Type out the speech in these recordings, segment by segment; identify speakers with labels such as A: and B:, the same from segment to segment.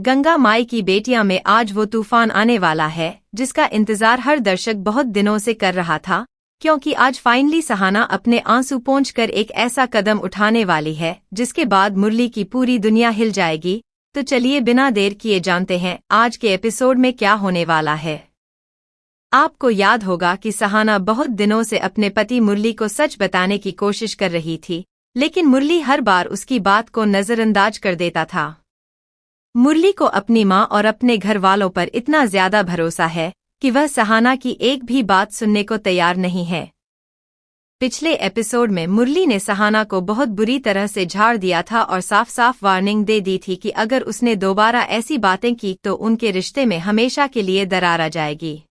A: गंगा माई की बेटियां में आज वो तूफान आने वाला है जिसका इंतजार हर दर्शक बहुत दिनों से कर रहा था, क्योंकि आज फाइनली सहाना अपने आंसू पोंछकर एक ऐसा कदम उठाने वाली है जिसके बाद मुरली की पूरी दुनिया हिल जाएगी। तो चलिए बिना देर किए जानते हैं आज के एपिसोड में क्या होने वाला है। आपको याद होगा कि सहाना बहुत दिनों से अपने पति मुरली को सच बताने की कोशिश कर रही थी, लेकिन मुरली हर बार उसकी बात को नजरअंदाज कर देता था। मुरली को अपनी मां और अपने घर वालों पर इतना ज्यादा भरोसा है कि वह सहाना की एक भी बात सुनने को तैयार नहीं है। पिछले एपिसोड में मुरली ने सहाना को बहुत बुरी तरह से झाड़ दिया था और साफ साफ वार्निंग दे दी थी कि अगर उसने दोबारा ऐसी बातें की तो उनके रिश्ते में हमेशा के लिए दरार आ जाएगी।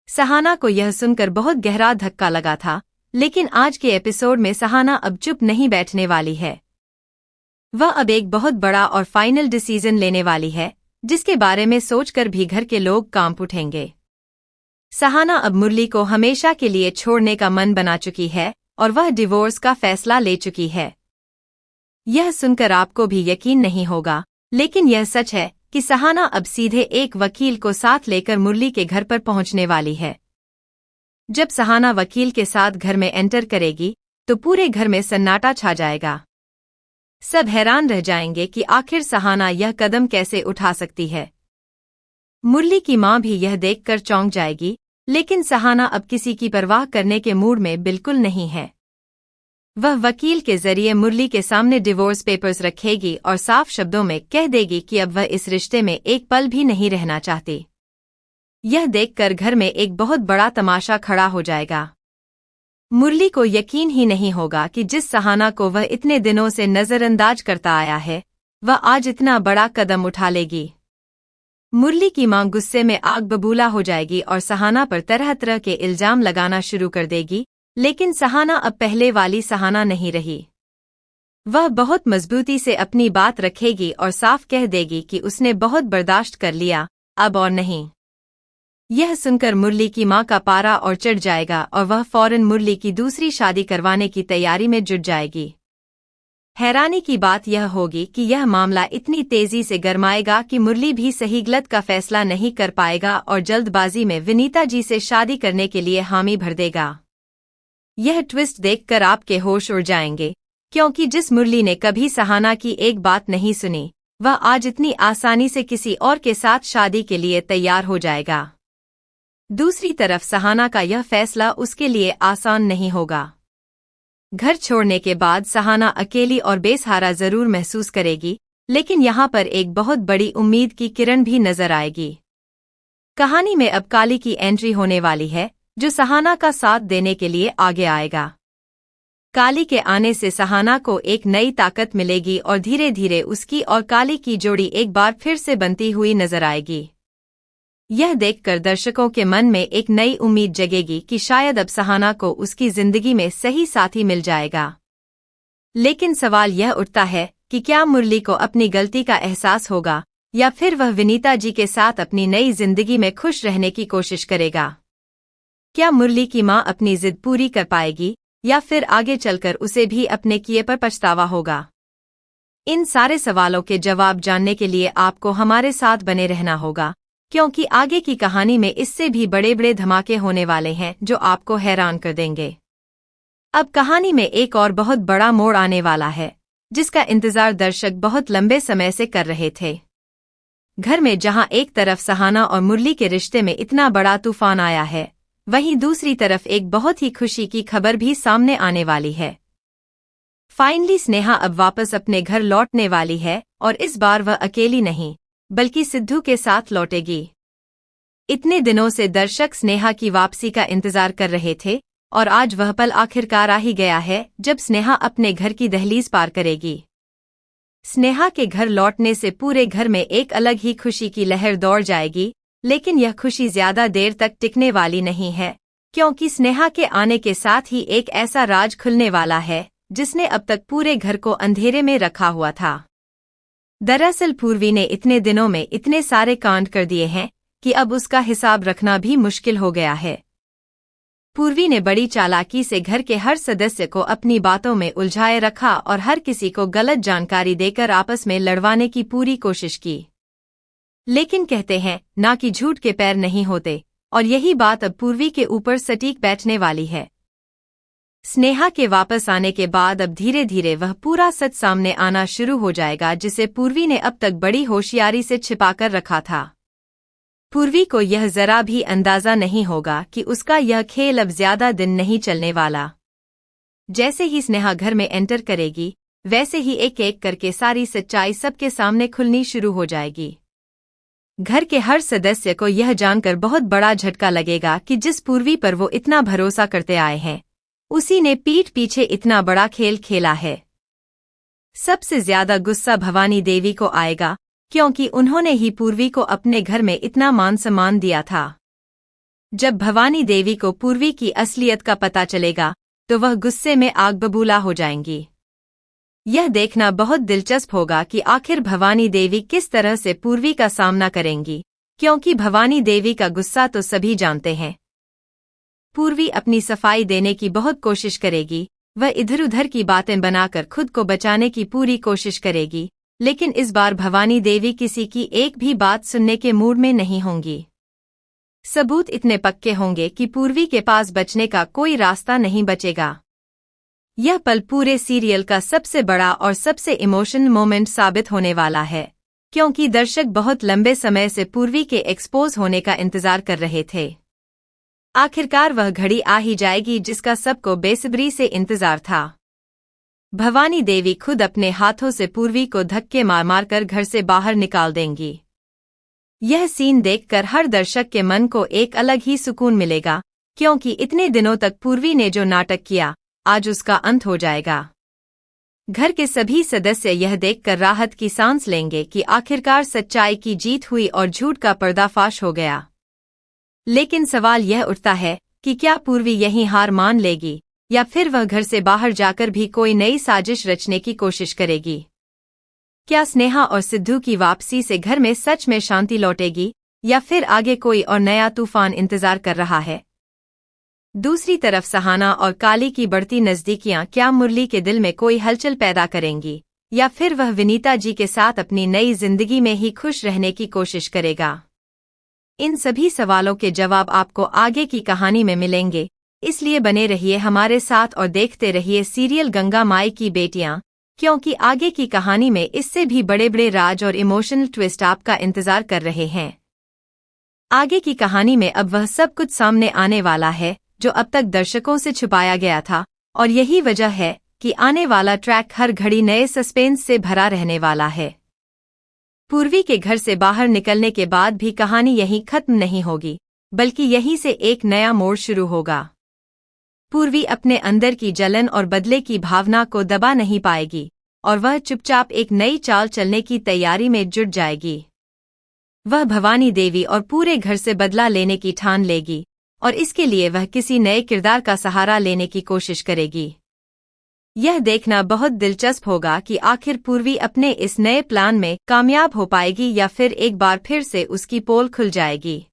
A: सहाना को यह सुनकर बहुत गहरा धक्का लगा था, लेकिन आज के एपिसोड में सहाना अब चुप नहीं बैठने वाली है। वह अब एक बहुत बड़ा और फाइनल डिसीजन लेने वाली है, जिसके बारे में सोचकर भी घर के लोग कांप उठेंगे। सहाना अब मुरली को हमेशा के लिए छोड़ने का मन बना चुकी है और वह डिवोर्स का फैसला ले चुकी है। यह सुनकर आपको भी यकीन नहीं होगा, लेकिन यह सच है कि सहाना अब सीधे एक वकील को साथ लेकर मुरली के घर पर पहुंचने वाली है। जब सहाना वकील के साथ घर में एंटर करेगी तो पूरे घर में सन्नाटा छा जाएगा। सब हैरान रह जाएंगे कि आखिर सहाना यह कदम कैसे उठा सकती है। मुरली की मां भी यह देखकर चौंक जाएगी, लेकिन सहाना अब किसी की परवाह करने के मूड में बिल्कुल नहीं है। वह वकील के जरिए मुरली के सामने डिवोर्स पेपर्स रखेगी और साफ शब्दों में कह देगी कि अब वह इस रिश्ते में एक पल भी नहीं रहना चाहती। यह देखकर घर में एक बहुत बड़ा तमाशा खड़ा हो जाएगा। मुरली को यकीन ही नहीं होगा कि जिस सहाना को वह इतने दिनों से नजरअंदाज करता आया है, वह आज इतना बड़ा कदम उठा लेगी। मुरली की मां गुस्से में आग बबूला हो जाएगी और सहाना पर तरह तरह के इल्जाम लगाना शुरू कर देगी, लेकिन सहाना अब पहले वाली सहाना नहीं रही। वह बहुत मजबूती से अपनी बात रखेगी और साफ कह देगी कि उसने बहुत बर्दाश्त कर लिया, अब और नहीं। यह सुनकर मुरली की मां का पारा और चढ़ जाएगा और वह फौरन मुरली की दूसरी शादी करवाने की तैयारी में जुट जाएगी। हैरानी की बात यह होगी कि यह मामला इतनी तेजी से गरमाएगा कि मुरली भी सही गलत का फैसला नहीं कर पाएगा और जल्दबाजी में विनीता जी से शादी करने के लिए हामी भर देगा। यह ट्विस्ट देखकर आपके होश उड़ जाएंगे, क्योंकि जिस मुरली ने कभी सहाना की एक बात नहीं सुनी, वह आज इतनी आसानी से किसी और के साथ शादी के लिए तैयार हो जाएगा। दूसरी तरफ सहाना का यह फैसला उसके लिए आसान नहीं होगा। घर छोड़ने के बाद सहाना अकेली और बेसहारा जरूर महसूस करेगी, लेकिन यहाँ पर एक बहुत बड़ी उम्मीद की किरण भी नजर आएगी। कहानी में अब काली की एंट्री होने वाली है, जो सहाना का साथ देने के लिए आगे आएगा। काली के आने से सहाना को एक नई ताकत मिलेगी और धीरे धीरे उसकी और काली की जोड़ी एक बार फिर से बनती हुई नजर आएगी। यह देखकर दर्शकों के मन में एक नई उम्मीद जगेगी कि शायद अब सहाना को उसकी जिंदगी में सही साथी मिल जाएगा। लेकिन सवाल यह उठता है कि क्या मुरली को अपनी गलती का एहसास होगा या फिर वह विनीता जी के साथ अपनी नई जिंदगी में खुश रहने की कोशिश करेगा। क्या मुरली की मां अपनी जिद पूरी कर पाएगी या फिर आगे चलकर उसे भी अपने किए पर पछतावा होगा। इन सारे सवालों के जवाब जानने के लिए आपको हमारे साथ बने रहना होगा, क्योंकि आगे की कहानी में इससे भी बड़े बड़े धमाके होने वाले हैं जो आपको हैरान कर देंगे। अब कहानी में एक और बहुत बड़ा मोड़ आने वाला है, जिसका इंतजार दर्शक बहुत लंबे समय से कर रहे थे। घर में जहां एक तरफ सहाना और मुरली के रिश्ते में इतना बड़ा तूफान आया है, वहीं दूसरी तरफ एक बहुत ही खुशी की खबर भी सामने आने वाली है। फाइनली स्नेहा अब वापस अपने घर लौटने वाली है और इस बार वह अकेली नहीं बल्कि सिद्धू के साथ लौटेगी। इतने दिनों से दर्शक स्नेहा की वापसी का इंतजार कर रहे थे और आज वह पल आखिरकार आ ही गया है जब स्नेहा अपने घर की दहलीज पार करेगी। स्नेहा के घर लौटने से पूरे घर में एक अलग ही खुशी की लहर दौड़ जाएगी, लेकिन यह खुशी ज्यादा देर तक टिकने वाली नहीं है, क्योंकि स्नेहा के आने के साथ ही एक ऐसा राज खुलने वाला है जिसने अब तक पूरे घर को अंधेरे में रखा हुआ था। दरअसल पूर्वी ने इतने दिनों में इतने सारे कांड कर दिए हैं कि अब उसका हिसाब रखना भी मुश्किल हो गया है। पूर्वी ने बड़ी चालाकी से घर के हर सदस्य को अपनी बातों में उलझाए रखा और हर किसी को गलत जानकारी देकर आपस में लड़वाने की पूरी कोशिश की। लेकिन कहते हैं ना कि झूठ के पैर नहीं होते, और यही बात अब पूर्वी के ऊपर सटीक बैठने वाली है। स्नेहा के वापस आने के बाद अब धीरे धीरे वह पूरा सच सामने आना शुरू हो जाएगा, जिसे पूर्वी ने अब तक बड़ी होशियारी से छिपाकर रखा था। पूर्वी को यह जरा भी अंदाजा नहीं होगा कि उसका यह खेल अब ज्यादा दिन नहीं चलने वाला। जैसे ही स्नेहा घर में एंटर करेगी, वैसे ही एक एक करके सारी सच्चाई सबके सामने खुलनी शुरू हो जाएगी। घर के हर सदस्य को यह जानकर बहुत बड़ा झटका लगेगा कि जिस पूर्वी पर वो इतना भरोसा करते आए हैं, उसी ने पीठ पीछे इतना बड़ा खेल खेला है। सबसे ज्यादा गुस्सा भवानी देवी को आएगा, क्योंकि उन्होंने ही पूर्वी को अपने घर में इतना मान सम्मान दिया था। जब भवानी देवी को पूर्वी की असलियत का पता चलेगा, तो वह गुस्से में आग बबूला हो जाएंगी। यह देखना बहुत दिलचस्प होगा कि आखिर भवानी देवी किस तरह से पूर्वी का सामना करेंगी, क्योंकि भवानी देवी का गुस्सा तो सभी जानते हैं। पूर्वी अपनी सफाई देने की बहुत कोशिश करेगी, वह इधर उधर की बातें बनाकर खुद को बचाने की पूरी कोशिश करेगी, लेकिन इस बार भवानी देवी किसी की एक भी बात सुनने के मूड में नहीं होंगी। सबूत इतने पक्के होंगे कि पूर्वी के पास बचने का कोई रास्ता नहीं बचेगा। यह पल पूरे सीरियल का सबसे बड़ा और सबसे इमोशनल मोमेंट साबित होने वाला है, क्योंकि दर्शक बहुत लंबे समय से पूर्वी के एक्सपोज होने का इंतजार कर रहे थे। आखिरकार वह घड़ी आ ही जाएगी जिसका सबको बेसब्री से इंतजार था। भवानी देवी खुद अपने हाथों से पूर्वी को धक्के मार मार कर घर से बाहर निकाल देंगी। यह सीन देखकर हर दर्शक के मन को एक अलग ही सुकून मिलेगा, क्योंकि इतने दिनों तक पूर्वी ने जो नाटक किया, आज उसका अंत हो जाएगा। घर के सभी सदस्य यह देखकर राहत की सांस लेंगे कि आखिरकार सच्चाई की जीत हुई और झूठ का पर्दाफाश हो गया। लेकिन सवाल यह उठता है कि क्या पूर्वी यहीं हार मान लेगी, या फिर वह घर से बाहर जाकर भी कोई नई साजिश रचने की कोशिश करेगी? क्या स्नेहा और सिद्धू की वापसी से घर में सच में शांति लौटेगी, या फिर आगे कोई और नया तूफान इंतजार कर रहा है? दूसरी तरफ सहाना और काली की बढ़ती नजदीकियां क्या मुरली के दिल में कोई हलचल पैदा करेंगी, या फिर वह विनीता जी के साथ अपनी नई जिंदगी में ही खुश रहने की कोशिश करेगा? इन सभी सवालों के जवाब आपको आगे की कहानी में मिलेंगे, इसलिए बने रहिए हमारे साथ और देखते रहिए सीरियल गंगा माई की बेटियां, क्योंकि आगे की कहानी में इससे भी बड़े बड़े राज और इमोशनल ट्विस्ट आपका इंतजार कर रहे हैं। आगे की कहानी में अब वह सब कुछ सामने आने वाला है जो अब तक दर्शकों से छुपाया गया था, और यही वजह है कि आने वाला ट्रैक हर घड़ी नए सस्पेंस से भरा रहने वाला है। पूर्वी के घर से बाहर निकलने के बाद भी कहानी यहीं खत्म नहीं होगी, बल्कि यहीं से एक नया मोड़ शुरू होगा। पूर्वी अपने अंदर की जलन और बदले की भावना को दबा नहीं पाएगी, और वह चुपचाप एक नई चाल चलने की तैयारी में जुट जाएगी। वह भवानी देवी और पूरे घर से बदला लेने की ठान लेगी, और इसके लिए वह किसी नए किरदार का सहारा लेने की कोशिश करेगी। यह देखना बहुत दिलचस्प होगा कि आखिर पूर्वी अपने इस नए प्लान में कामयाब हो पाएगी, या फिर एक बार फिर से उसकी पोल खुल जाएगी।